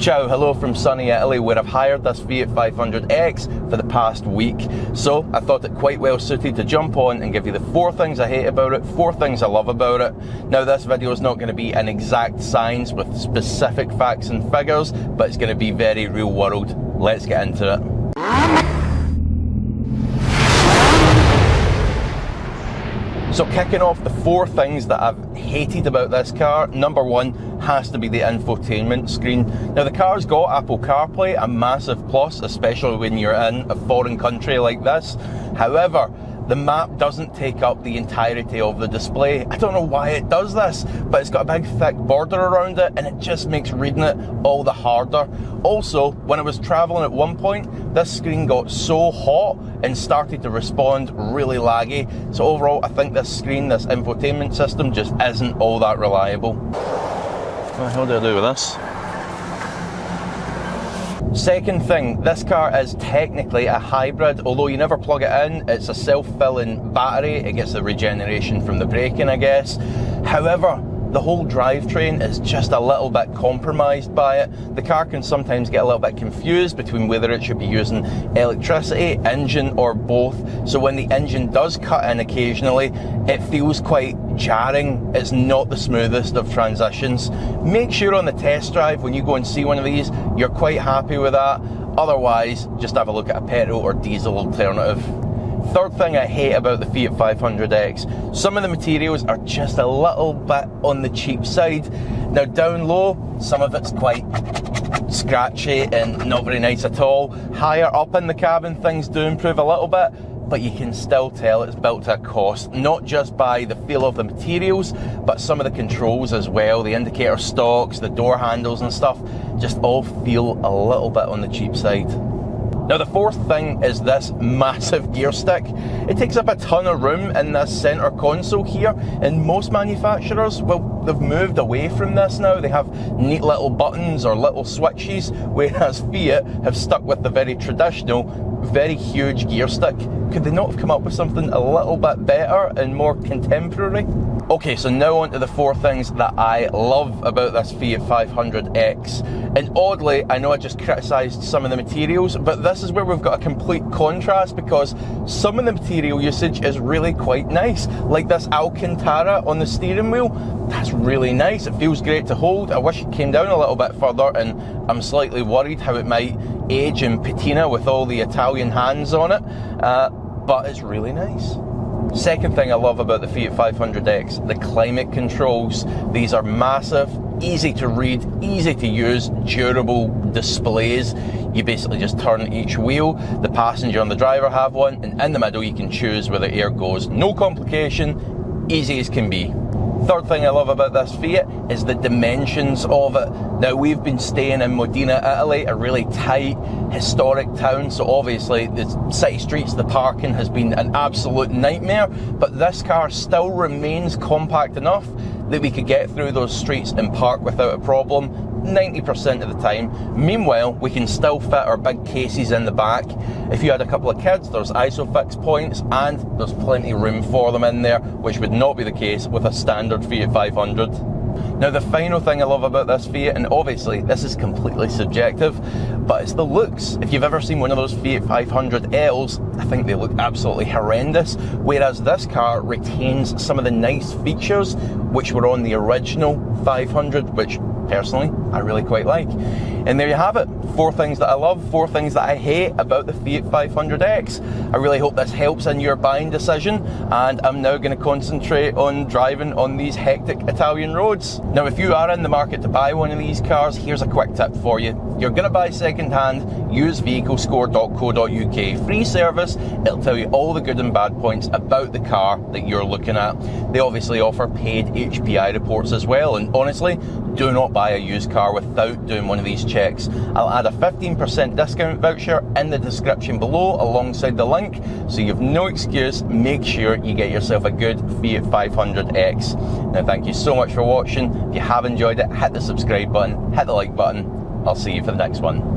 Ciao, hello from sunny Italy, where I've hired this Fiat 500X for the past week. So I thought it quite well suited to jump on and give you the 4 things I hate about it, 4 things I love about it. Now this video is not going to be an exact science with specific facts and figures, but it's going to be very real world. Let's get into it. So kicking off the 4 things that I've hated about this car, number 1 has to be the infotainment screen. Now the car's got Apple CarPlay, a massive plus, especially when you're in a foreign country like this. However, the map doesn't take up the entirety of the display. I don't know why it does this, but it's got a big thick border around it and it just makes reading it all the harder. Also, when I was traveling at one point, this screen got so hot and started to respond really laggy. So overall, I think this screen, this infotainment system just isn't all that reliable. What the hell do I do with this? Second thing, this car is technically a hybrid, although you never plug it in. It's a self-filling battery. It gets the regeneration from the braking, I guess. However, the whole drivetrain is just a little bit compromised by it. The car can sometimes get a little bit confused between whether it should be using electricity, engine, or both. So when the engine does cut in occasionally, it feels quite jarring. It's not the smoothest of transitions. Make sure on the test drive when you go and see one of these, you're quite happy with that. Otherwise, just have a look at a petrol or diesel alternative. Third thing I hate about the Fiat 500X, some of the materials are just a little bit on the cheap side. Now down low, some of it's quite scratchy and not very nice at all. Higher up in the cabin, things do improve a little bit, but you can still tell it's built to a cost, not just by the feel of the materials, but some of the controls as well. The indicator stalks, the door handles and stuff, just all feel a little bit on the cheap side. Now the 4th thing is this massive gear stick. It takes up a ton of room in this centre console here, and most manufacturers, well, they've moved away from this now. They have neat little buttons or little switches, whereas Fiat have stuck with the very traditional, very huge gear stick. Could they not have come up with something a little bit better and more contemporary? Okay, so now on to the 4 things that I love about this Fiat 500X. And oddly, I know I just criticised some of the materials, but this is where we've got a complete contrast, because some of the material usage is really quite nice. Like this Alcantara on the steering wheel, that's really nice. It feels great to hold. I wish it came down a little bit further, and I'm slightly worried how it might age and patina with all the Italian hands on it, but it's really nice. Second thing I love about the Fiat 500X, the climate controls. These are massive, easy to read, easy to use, durable displays. You basically just turn each wheel. The passenger and the driver have one, and in the middle you can choose where the air goes. No complication, easy as can be. Third thing I love about this Fiat is the dimensions of it. Now we've been staying in Modena, Italy, a really tight, historic town, so obviously the city streets, the parking has been an absolute nightmare, but this car still remains compact enough that we could get through those streets and park without a problem 90% of the time. Meanwhile, we can still fit our big cases in the back. If you had a couple of kids, there's ISOFIX points and there's plenty of room for them in there, which would not be the case with a standard Fiat 500. Now the final thing I love about this Fiat, and obviously this is completely subjective, but it's the looks. If you've ever seen one of those Fiat 500Ls, I think they look absolutely horrendous, whereas this car retains some of the nice features which were on the original 500, which personally I really quite like. And there you have it, 4 things that I love, 4 things that I hate about the Fiat 500X. I really hope this helps in your buying decision, and I'm now going to concentrate on driving on these hectic Italian roads. Now if you are in the market to buy one of these cars, here's a quick tip for you. You're going to buy second hand, use vehiclescore.co.uk, free service. It'll tell you all the good and bad points about the car that you're looking at. They obviously offer paid HPI reports as well, and honestly, do not buy a used car without doing one of these checks. I'll add a 15% discount voucher in the description below alongside the link, so you've no excuse. Make sure you get yourself a good Fiat 500X. Now thank you so much for watching. If you have enjoyed it, hit the subscribe button, hit the like button. I'll see you for the next one.